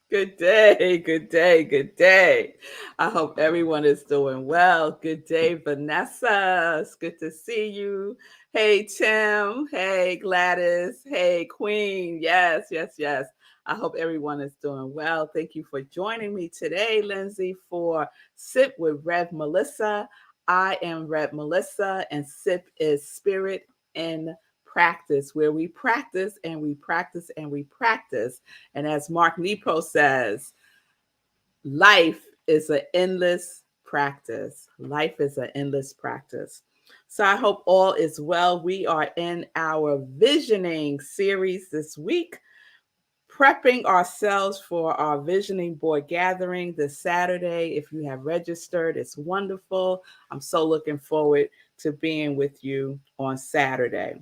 Good day, good day, good day. I hope everyone is doing well. Good day, Vanessa. It's good to see you. Hey, Tim. Hey, Gladys. Hey, Queen. Yes, yes, yes. I hope everyone is doing well. Thank you for joining me today, Lindsay, for Sip with Rev Melissa. I am Rev Melissa, and Sip is Spirit in Practice, where we practice and we practice and we practice. And as Mark Nepo says, life is an endless practice. Life is an endless practice. So I hope all is well. We are in our visioning series this week, prepping ourselves for our visioning board gathering this Saturday. If you have registered, it's wonderful. I'm so looking forward to being with you on Saturday.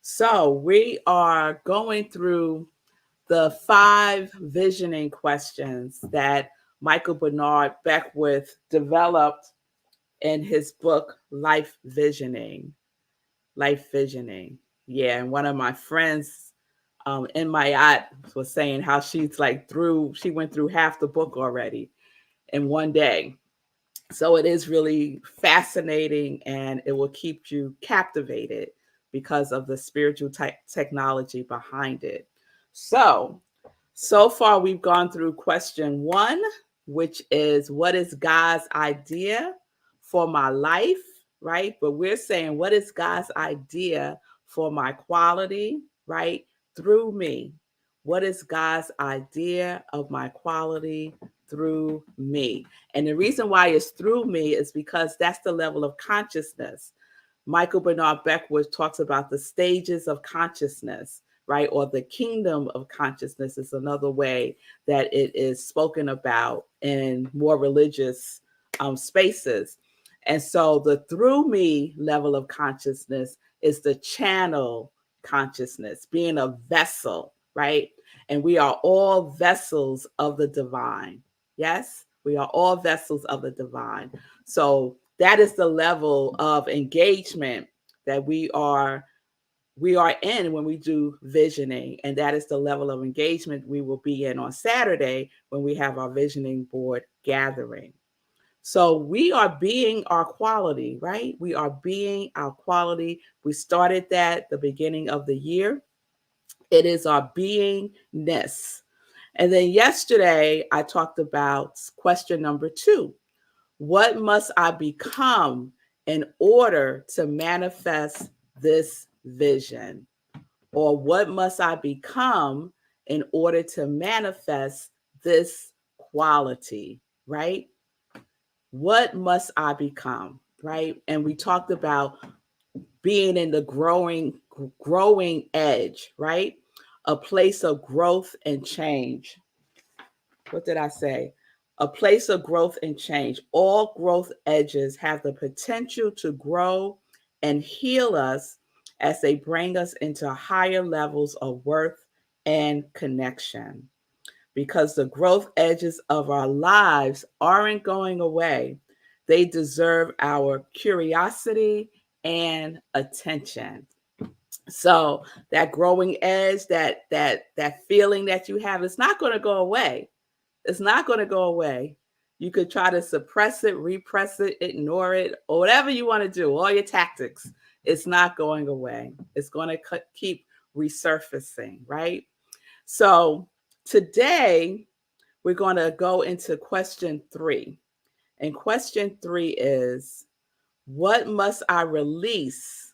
So we are going through the 5 visioning questions that Michael Bernard Beckwith developed in his book, Life Visioning. Life Visioning. Yeah, and one of my friends in my yacht was saying how she went through half the book already in one day. So it is really fascinating and it will keep you captivated because of the spiritual technology behind it. So far we've gone through question 1, which is what is God's idea for my life, right? But we're saying what is God's idea for my quality, right? Through me. What is God's idea of my quality through me? And the reason why it's through me is because that's the level of consciousness. Michael Bernard Beckwith talks about the stages of consciousness, right? Or the kingdom of consciousness is another way that it is spoken about in more religious spaces. And so the through me level of consciousness is the channel consciousness, being a vessel, right? And we are all vessels of the divine. Yes, we are all vessels of the divine. So that is the level of engagement that we are in when we do visioning, and that is the level of engagement we will be in on Saturday when we have our visioning board gathering. So we are being our quality, right? We are being our quality. We started that the beginning of the year. It is our beingness. And then yesterday I talked about question number 2. What must I become in order to manifest this vision? Or what must I become in order to manifest this quality, right? What must I become, right? And we talked about being in the growing edge, right? A place of growth and change. What did I say? A place of growth and change. All growth edges have the potential to grow and heal us as they bring us into higher levels of worth and connection. Because the growth edges of our lives aren't going away, they deserve our curiosity and attention. So that growing edge, that feeling that you have, it's not going to go away. It's not going to go away. You could try to suppress it, repress it, ignore it, or whatever you want to do, all your tactics. It's not going away. It's going to keep resurfacing, right? So today we're going to go into question 3. And question 3 is, what must I release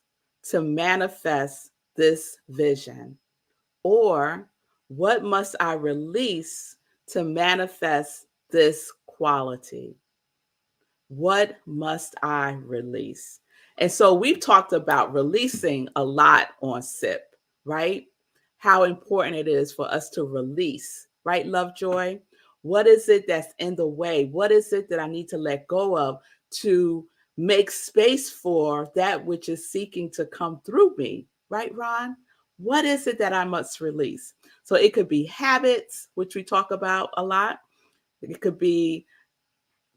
to manifest this vision? Or what must I release to manifest this quality? What must I release? And so we've talked about releasing a lot on SIP, right? How important it is for us to release, right, Lovejoy? What is it that's in the way? What is it that I need to let go of to make space for that which is seeking to come through me, right, Ron? What is it that I must release? So it could be habits, which we talk about a lot. It could be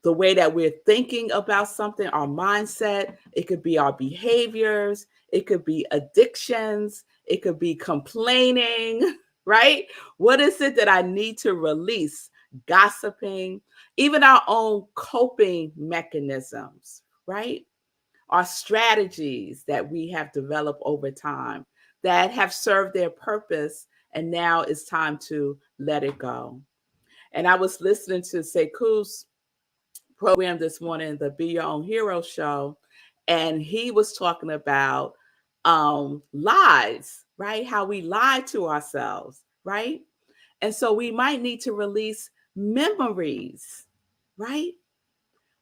the way that we're thinking about something, our mindset. It could be our behaviors. It could be addictions. It could be complaining. right? What is it that I need to release? Gossiping, even our own coping mechanisms, right? Our strategies that we have developed over time that have served their purpose, and now it's time to let it go. And I was listening to Sekou's program this morning, the Be Your Own Hero show, and he was talking about lies, right? How we lie to ourselves, right? And so we might need to release memories, right?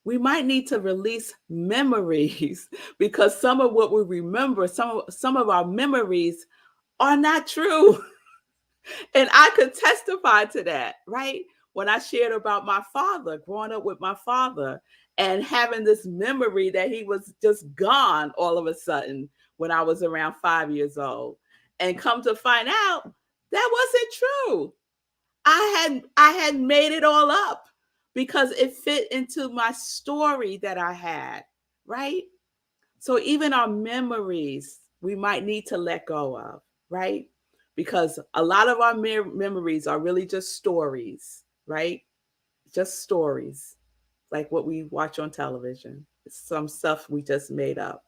We might need to release memories because some of what we remember, some of our memories are not true. And I could testify to that, right? When I shared about my father, growing up with my father and having this memory that he was just gone all of a sudden when I was around 5 years old. And come to find out that wasn't true. I had made it all up because it fit into my story that I had, right? So even our memories, we might need to let go of, right? Because a lot of our memories are really just stories, right? Just stories, like what we watch on television. It's some stuff we just made up.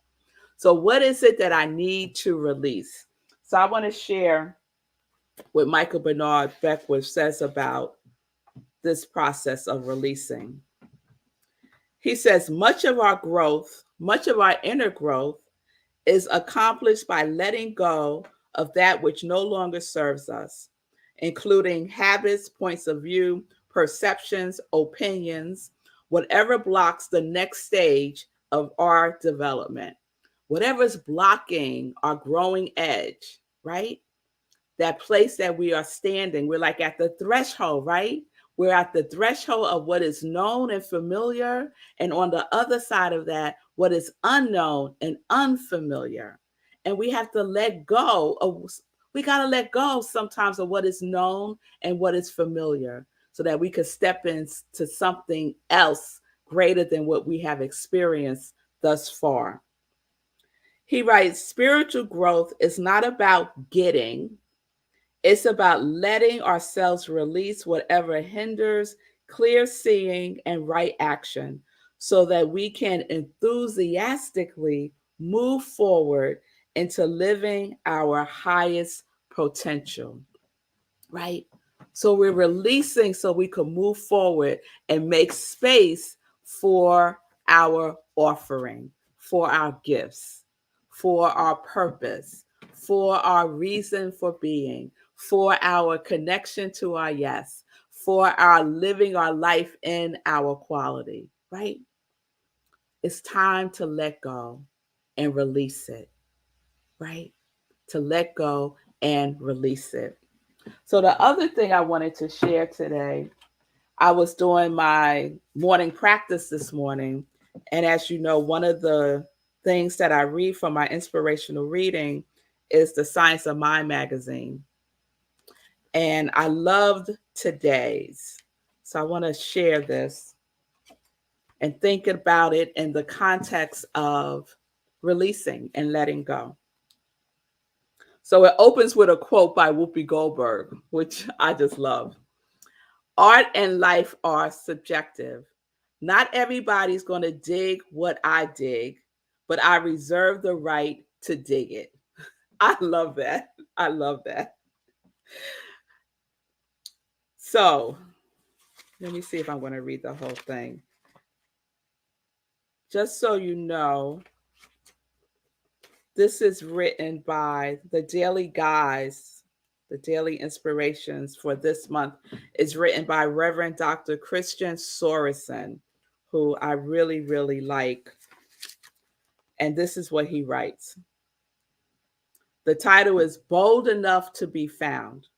So what is it that I need to release? So I want to share what Michael Bernard Beckwith says about this process of releasing. He says, much of our inner growth is accomplished by letting go of that which no longer serves us, including habits, points of view, perceptions, opinions, whatever blocks the next stage of our development. Whatever's blocking our growing edge, right? That place that we are standing, we're like at the threshold, right? We're at the threshold of what is known and familiar, and on the other side of that, what is unknown and unfamiliar. And we have to let go of, we got to let go sometimes of what is known and what is familiar so that we could step into something else greater than what we have experienced thus far. He writes, spiritual growth is not about getting, it's about letting ourselves release whatever hinders clear seeing and right action so that we can enthusiastically move forward into living our highest potential, right? So we're releasing so we can move forward and make space for our offering, for our gifts, for our purpose, for our reason for being, for our connection to our yes, for our living our life in our quality, right? It's time to let go and release it, right? To let go and release it. So, the other thing I wanted to share today, I was doing my morning practice this morning. And as you know, one of the things that I read from my inspirational reading is the Science of Mind magazine. And I loved today's. So I want to share this and think about it in the context of releasing and letting go. So it opens with a quote by Whoopi Goldberg, which I just love. Art and life are subjective. Not everybody's going to dig what I dig, but I reserve the right to dig it. I love that. I love that. So let me see if I'm going to read the whole thing. Just so you know, this is written by the daily guys, the daily inspirations for this month is written by Reverend Dr. Christian Sorensen, who I really, really like. And this is what he writes. The title is Bold Enough to Be Found.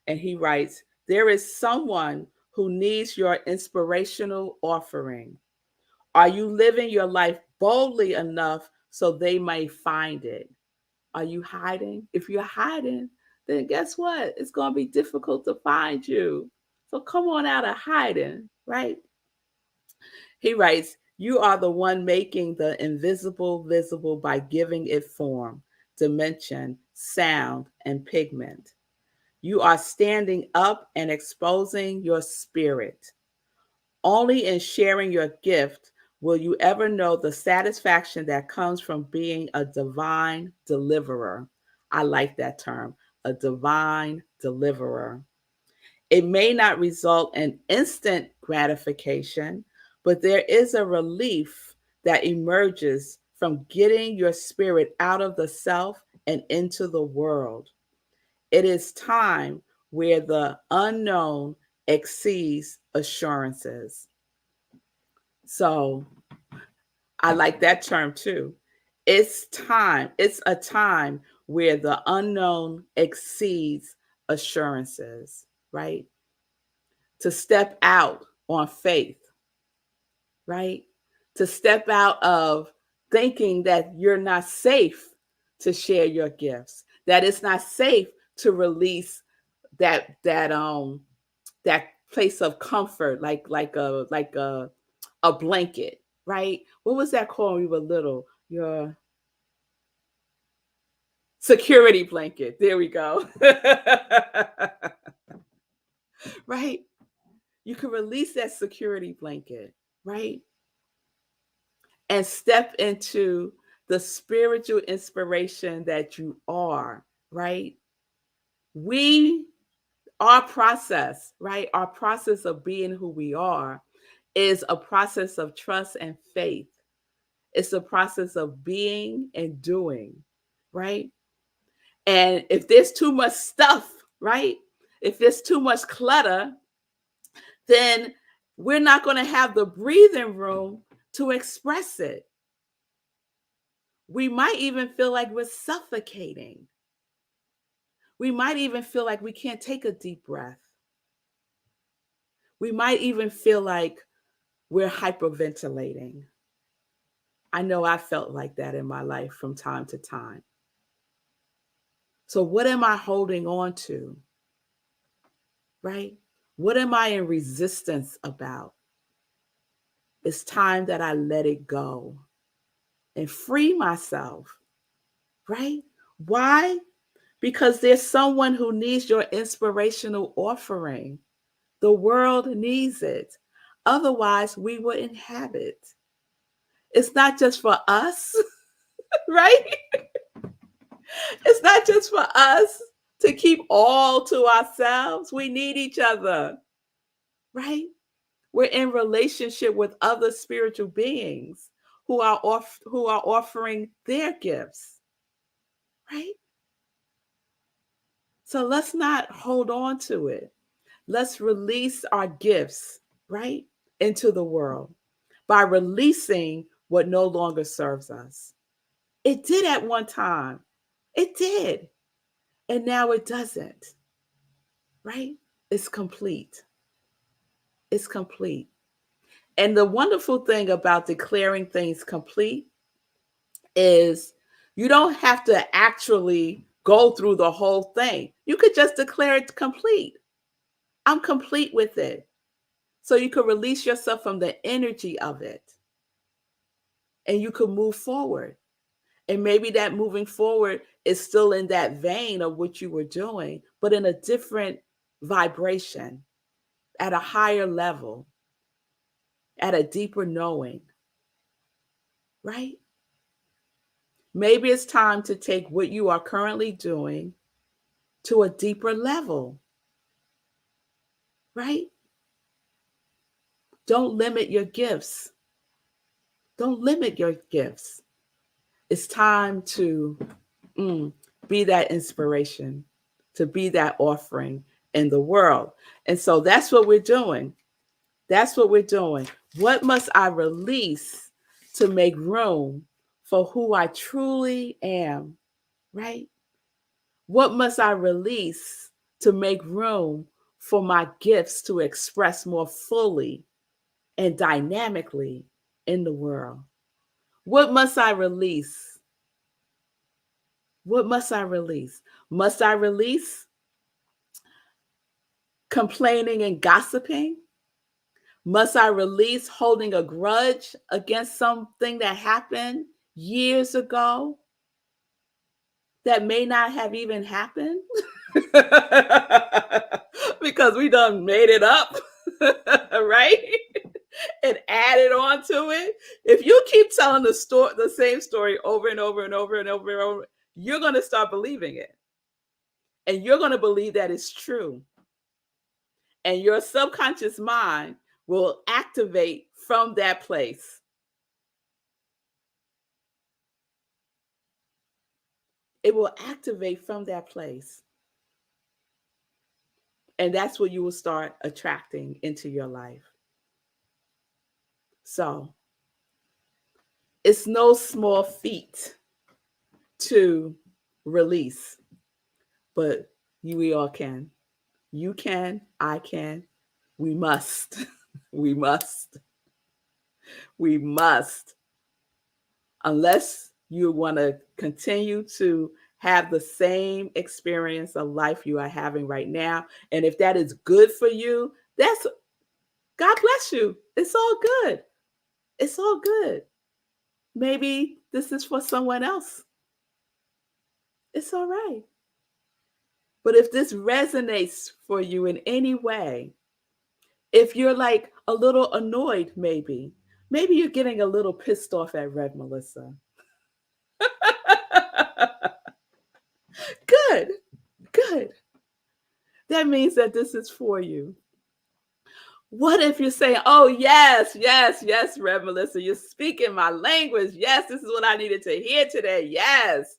And he writes, there is someone who needs your inspirational offering. Are you living your life boldly enough so they may find it? Are you hiding? If you're hiding, then guess what? It's going to be difficult to find you. So come on out of hiding, right? He writes, you are the one making the invisible visible by giving it form, dimension, sound, and pigment. You are standing up and exposing your spirit. Only in sharing your gift will you ever know the satisfaction that comes from being a divine deliverer. I like that term, a divine deliverer. It may not result in instant gratification, but there is a relief that emerges from getting your spirit out of the self and into the world. It is time where the unknown exceeds assurances. So I like that term too. It's a time where the unknown exceeds assurances, right? To step out on faith, right? To step out of thinking that you're not safe to share your gifts, that it's not safe to release that place of comfort, like a blanket, right? What was that called when we were little? Your security blanket. There we go. Right? You can release that security blanket, right? And step into the spiritual inspiration that you are, right? We, our process, right? Our process of being who we are is a process of trust and faith. It's a process of being and doing, right? And if there's too much stuff, right? If there's too much clutter, then we're not going to have the breathing room to express it. We might even feel like we're suffocating. We might even feel like we can't take a deep breath. We might even feel like we're hyperventilating. I know I felt like that in my life from time to time. So, what am I holding on to? Right? What am I in resistance about? It's time that I let it go and free myself, right? Why? Because there's someone who needs your inspirational offering. The world needs it. Otherwise, we wouldn't have it. It's not just for us, right? It's not just for us to keep all to ourselves. We need each other, right? We're in relationship with other spiritual beings who are offering their gifts, right? So let's not hold on to it. Let's release our gifts, right, into the world by releasing what no longer serves us. It did at one time. It did. And now it doesn't, right? It's complete. It's complete. And the wonderful thing about declaring things complete is you don't have to actually go through the whole thing. You could just declare it complete. I'm complete with it. So you could release yourself from the energy of it and you could move forward. And maybe that moving forward is still in that vein of what you were doing, but in a different vibration, at a higher level, at a deeper knowing, right? Maybe it's time to take what you are currently doing to a deeper level, right? Don't limit your gifts. Don't limit your gifts. It's time to be that inspiration, to be that offering in the world. And so that's what we're doing. That's what we're doing. What must I release to make room for who I truly am, right? What must I release to make room for my gifts to express more fully and dynamically in the world? What must I release? What must I release? Must I release complaining and gossiping? Must I release holding a grudge against something that happened years ago that may not have even happened? Because we done made it up, right? And added on to it. If you keep telling the same story over and over and over and over and over, you're going to start believing it. And you're going to believe that it's true. And your subconscious mind will activate from that place. It will activate from that place. And that's what you will start attracting into your life. So it's no small feat to release, but we all can. You can, I can, we must. We must. We must. Unless you want to continue to have the same experience of life you are having right now. And if that is good for you, that's God bless you. It's all good. It's all good. Maybe this is for someone else. It's all right. But if this resonates for you in any way, if you're like a little annoyed, maybe you're getting a little pissed off at Rev Melissa. Good, good. That means that this is for you. What if you're saying, oh, yes, yes, yes, Rev Melissa, you're speaking my language. Yes, this is what I needed to hear today. Yes.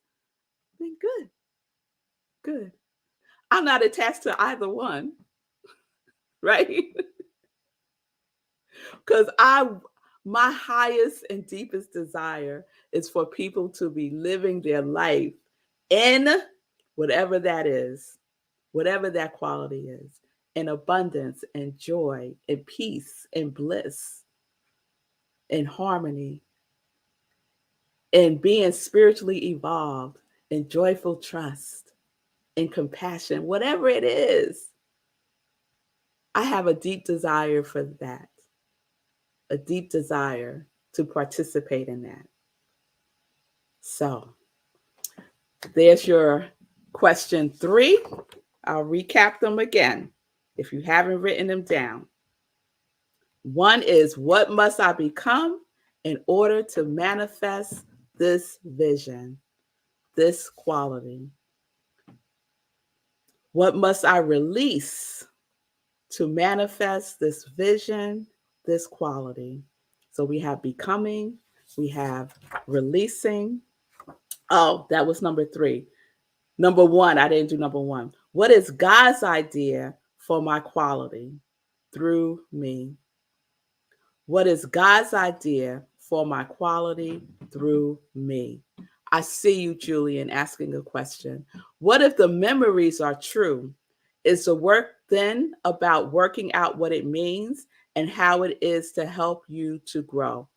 Then good, good. I'm not attached to either one, right? Because my highest and deepest desire is for people to be living their life in whatever that is, whatever that quality is, in abundance and joy and peace and bliss and harmony and being spiritually evolved and joyful trust and compassion, whatever it is. I have a deep desire for that, a deep desire to participate in that. So there's your question 3. I'll recap them again if you haven't written them down. 1 is, what must I become in order to manifest this vision, this quality? What must I release to manifest this vision, this quality? So we have becoming, we have releasing. Oh, that was number 3. Number 1, I didn't do number 1. What is God's idea for my quality through me? What is God's idea for my quality through me? I see you, Julian, asking a question. What if the memories are true? Is the work then about working out what it means and how it is to help you to grow?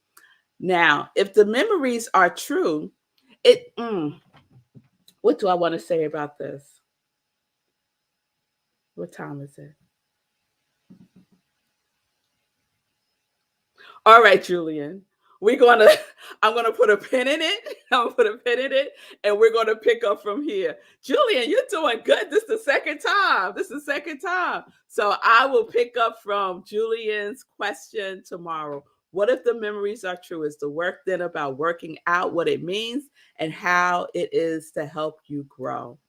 Now, if the memories are true, what do I want to say about this? What time is it? All right, Julian. I'm gonna put a pin in it. I'm gonna put a pin in it, and we're gonna pick up from here. Julian, you're doing good. This is the second time. So I will pick up from Julian's question tomorrow. What if the memories are true? Is the work then about working out what it means and how it is to help you grow?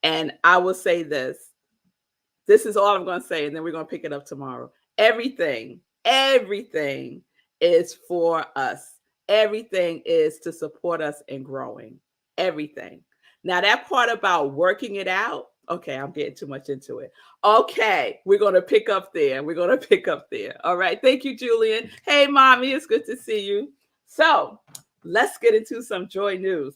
And I will say this. This is all I'm going to say, and then we're going to pick it up tomorrow. Everything is for us. Everything is to support us in growing. Everything. Now, that part about working it out, okay, I'm getting too much into it. Okay, we're going to pick up there. All right. Thank you, Julian. Hey, mommy, it's good to see you. So let's get into some joy news.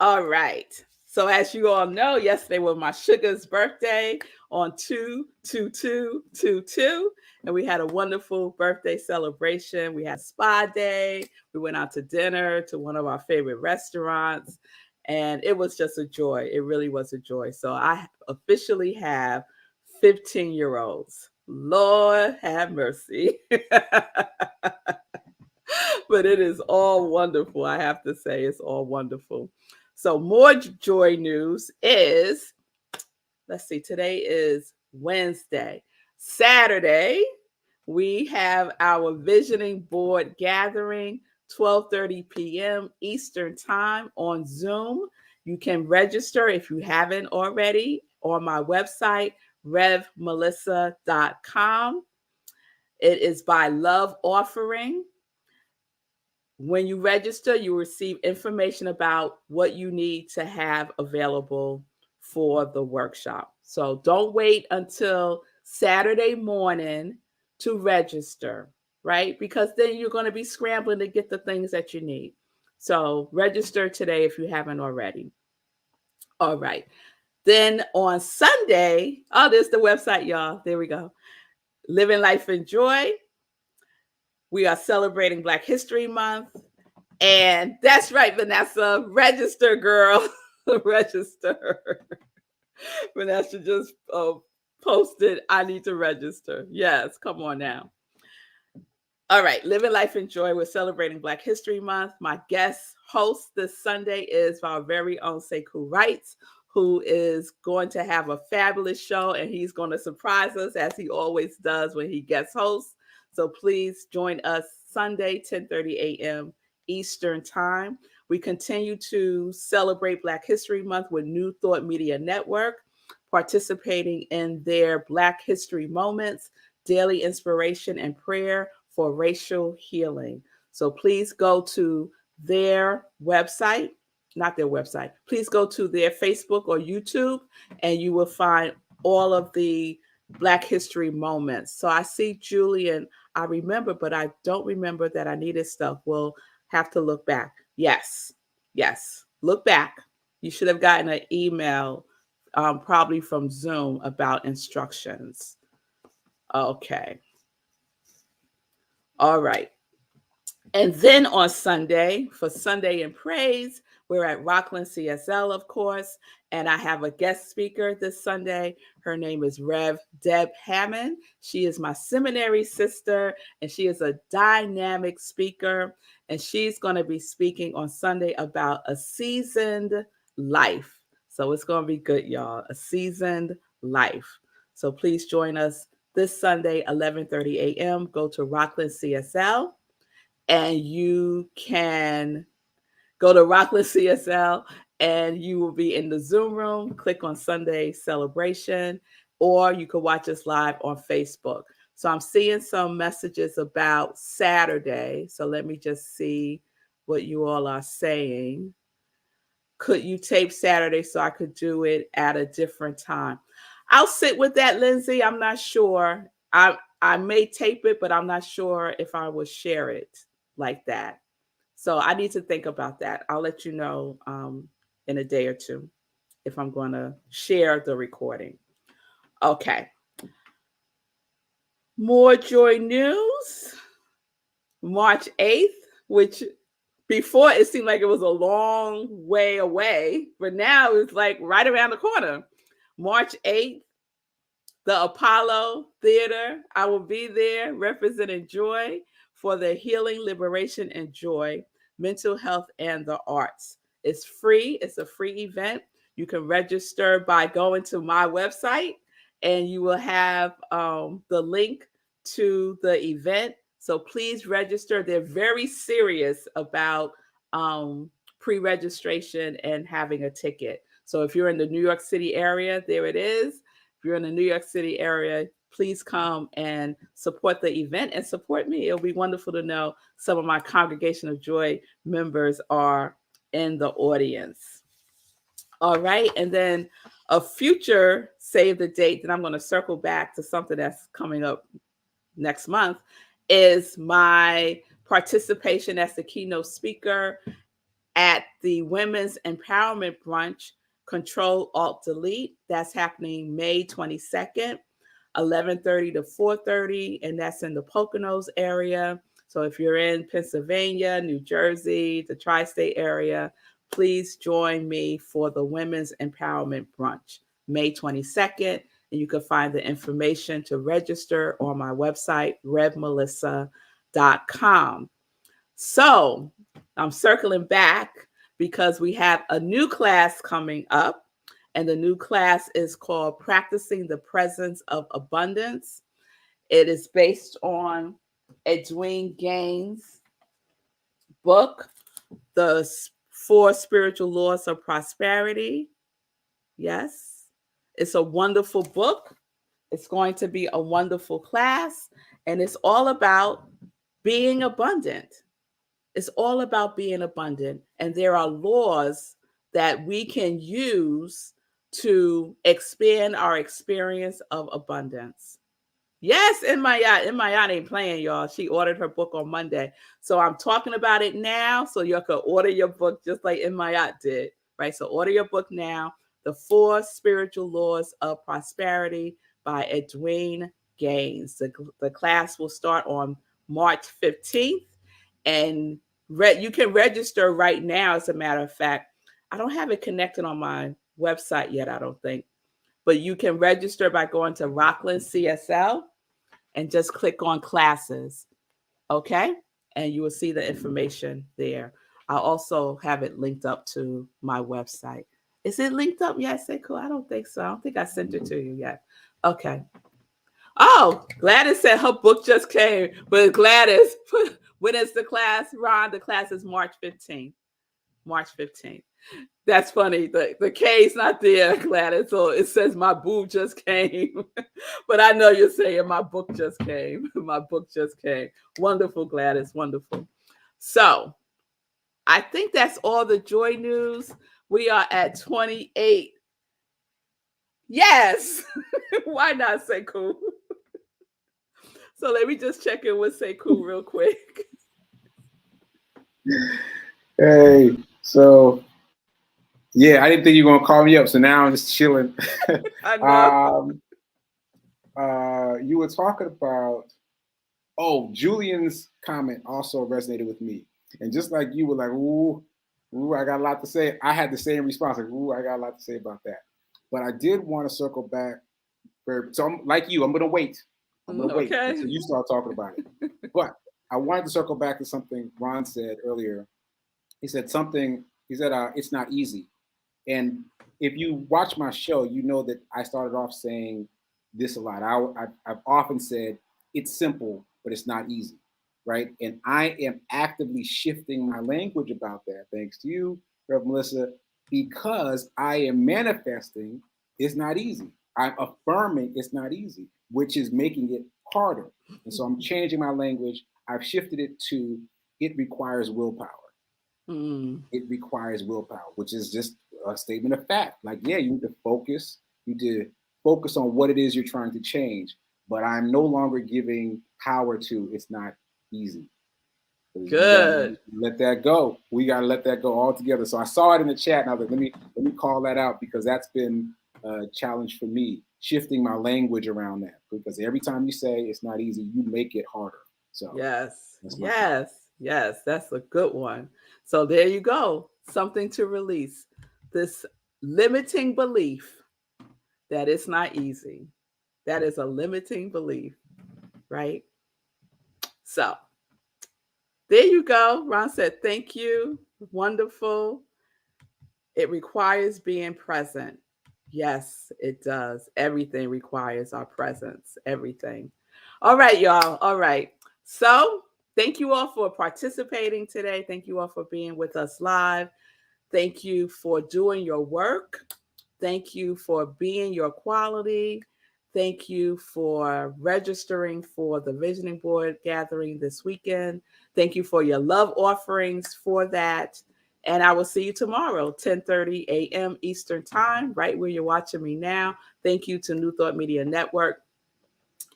All right. So as you all know, yesterday was my sugar's birthday on 2/22/22, and we had a wonderful birthday celebration. We had a spa day. We went out to dinner to one of our favorite restaurants, and it was just a joy. It really was a joy. So I officially have 15-year-olds. Lord have mercy. But it is all wonderful. I have to say, it's all wonderful. So more joy news is, let's see, today is Wednesday. Saturday, we have our visioning board gathering, 12:30 p.m. Eastern Time on Zoom. You can register if you haven't already on my website, revmelissa.com. It is by Love Offering. When you register, you receive information about what you need to have available for the workshop. So don't wait until Saturday morning to register, right? Because then you're going to be scrambling to get the things that you need. So register today if you haven't already. All right. Then on Sunday, oh, there's the website, y'all. There we go. Living Life in Joy. We are celebrating Black History Month. And that's right, Vanessa. Register, girl. Register. Vanessa just posted, I need to register. Yes, come on now. All right, Living Life in Joy. We're celebrating Black History Month. My guest host this Sunday is our very own Sekou Wrights, who is going to have a fabulous show, and he's going to surprise us as he always does when he guest hosts. So please join us Sunday, 10:30 a.m. Eastern Time. We continue to celebrate Black History Month with New Thought Media Network, participating in their Black History Moments, daily inspiration and prayer for racial healing. So please go to their website, not their website, please go to their Facebook or YouTube, and you will find all of the Black History Moments. So I see Julian, I remember, but I don't remember that I needed stuff. We'll have to look back. Yes, look back. You should have gotten an email probably from Zoom about instructions. Okay. All right. And then on Sunday, for Sunday in Praise, we're at Rockland CSL, of course, and I have a guest speaker this Sunday. Her name is Rev Deb Hammond. She is my seminary sister, and she is a dynamic speaker, and she's going to be speaking on Sunday about a seasoned life. So it's going to be good, y'all, a seasoned life. So please join us this Sunday, 11:30 a.m. Go to Rockland CSL, and you can go to Rockland CSL, and you will be in the Zoom room. Click on Sunday Celebration, or you can watch us live on Facebook. So I'm seeing some messages about Saturday. So let me just see what you all are saying. Could you tape Saturday so I could do it at a different time? I'll sit with that, Lindsay. I'm not sure. I may tape it, but I'm not sure if I will share it like that. So I need to think about that. I'll let you know in a day or two if I'm going to share the recording. Okay. More joy news. March 8th, which before it seemed like it was a long way away, but now it's like right around the corner. March 8th, the Apollo Theater. I will be there representing joy for the healing, liberation, and joy, mental health, and the arts. It's free. It's a free event. You can register by going to my website, and you will have the link to the event. So please register. They're very serious about pre-registration and having a ticket. So if you're in the New York City area, there it is. If you're in the New York City area, please come and support the event and support me. It'll be wonderful to know some of my Congregation of Joy members are in the audience. All right. And then a future save the date that I'm going to circle back to something that's coming up next month is my participation as the keynote speaker at the Women's Empowerment Brunch, Control Alt Delete. That's happening May 22nd, 11:30 to 4:30, and that's in the Poconos area. So if you're in Pennsylvania, New Jersey, the tri-state area, please join me for the Women's Empowerment Brunch, May 22nd. And you can find the information to register on my website, revmelissa.com. So I'm circling back because we have a new class coming up. And the new class is called Practicing the Presence of Abundance. It is based on Edwin Gaines' book, The Four Spiritual Laws of Prosperity. Yes, it's a wonderful book. It's going to be a wonderful class, and it's all about being abundant. It's all about being abundant. And there are laws that we can use to expand our experience of abundance. Yes, in my yacht. In my yacht ain't playing, y'all. She ordered her book on Monday. So I'm talking about it now so you can order your book just like in my yacht did. Right? So order your book now. The Four Spiritual Laws of Prosperity by Edwin Gaines. The class will start on March 15th. And you can register right now, as a matter of fact. I don't have it connected on my website yet, I don't think. But you can register by going to Rockland CSL and just click on classes. Okay? And you will see the information there. I'll also have it linked up to my website. Is it linked up yet, Sekou? I don't think so. I don't think I sent it to you yet. Okay. Oh, Gladys said her book just came. But Gladys, when is the class, Ron? The class is March 15th. March 15th. That's funny. The K's not there, Gladys. So it says my boob just came. But I know you're saying my book just came. My book just came. Wonderful, Gladys. Wonderful. So I think that's all the joy news. We are at 28. Yes. Why not, Sekou? So let me just check in with Sekou real quick. Hey, so yeah, I didn't think you were gonna call me up, so now I'm just chilling. I know. You were talking about, Julian's comment also resonated with me, and just like you were like, ooh, I got a lot to say. I had the same response, like, ooh, I got a lot to say about that. But I did want to circle back. So I'm like you. I'm gonna wait. Wait until you start talking about it. But I wanted to circle back to something Ron said earlier. He said it's not easy. And if you watch my show, you know that I started off saying this a lot. I've often said it's simple, but it's not easy, right? And I am actively shifting my language about that, thanks to you, Rev Melissa, because I am manifesting it's not easy. I'm affirming it's not easy, which is making it harder. And so I'm changing my language. I've shifted it to it requires willpower. It requires willpower, which is just a statement of fact. Like, yeah, you need to focus. You need to focus on what it is you're trying to change. But I'm no longer giving power to it's not easy. Good. Let that go. We got to let that go altogether. So I saw it in the chat, and I was like, let me call that out, because that's been a challenge for me, shifting my language around that. Because every time you say it's not easy, you make it harder. So yes, that's a good one. So there you go. Something to release. This limiting belief that it's not easy. That is a limiting belief, right? So there you go. Ron said, thank you. Wonderful. It requires being present. Yes, it does. Everything requires our presence. Everything. All right, y'all. All right. So thank you all for participating today. Thank you all for being with us live. Thank you for doing your work. Thank you for being your quality. Thank you for registering for the Visioning Board gathering this weekend. Thank you for your love offerings for that. And I will see you tomorrow, 10:30 a.m. Eastern Time, right where you're watching me now. Thank you to New Thought Media Network.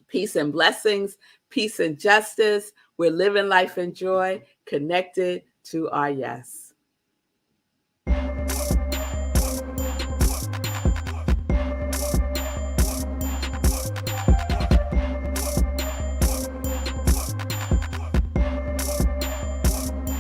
Peace and blessings, peace and justice. We're living life in joy, connected to our yes.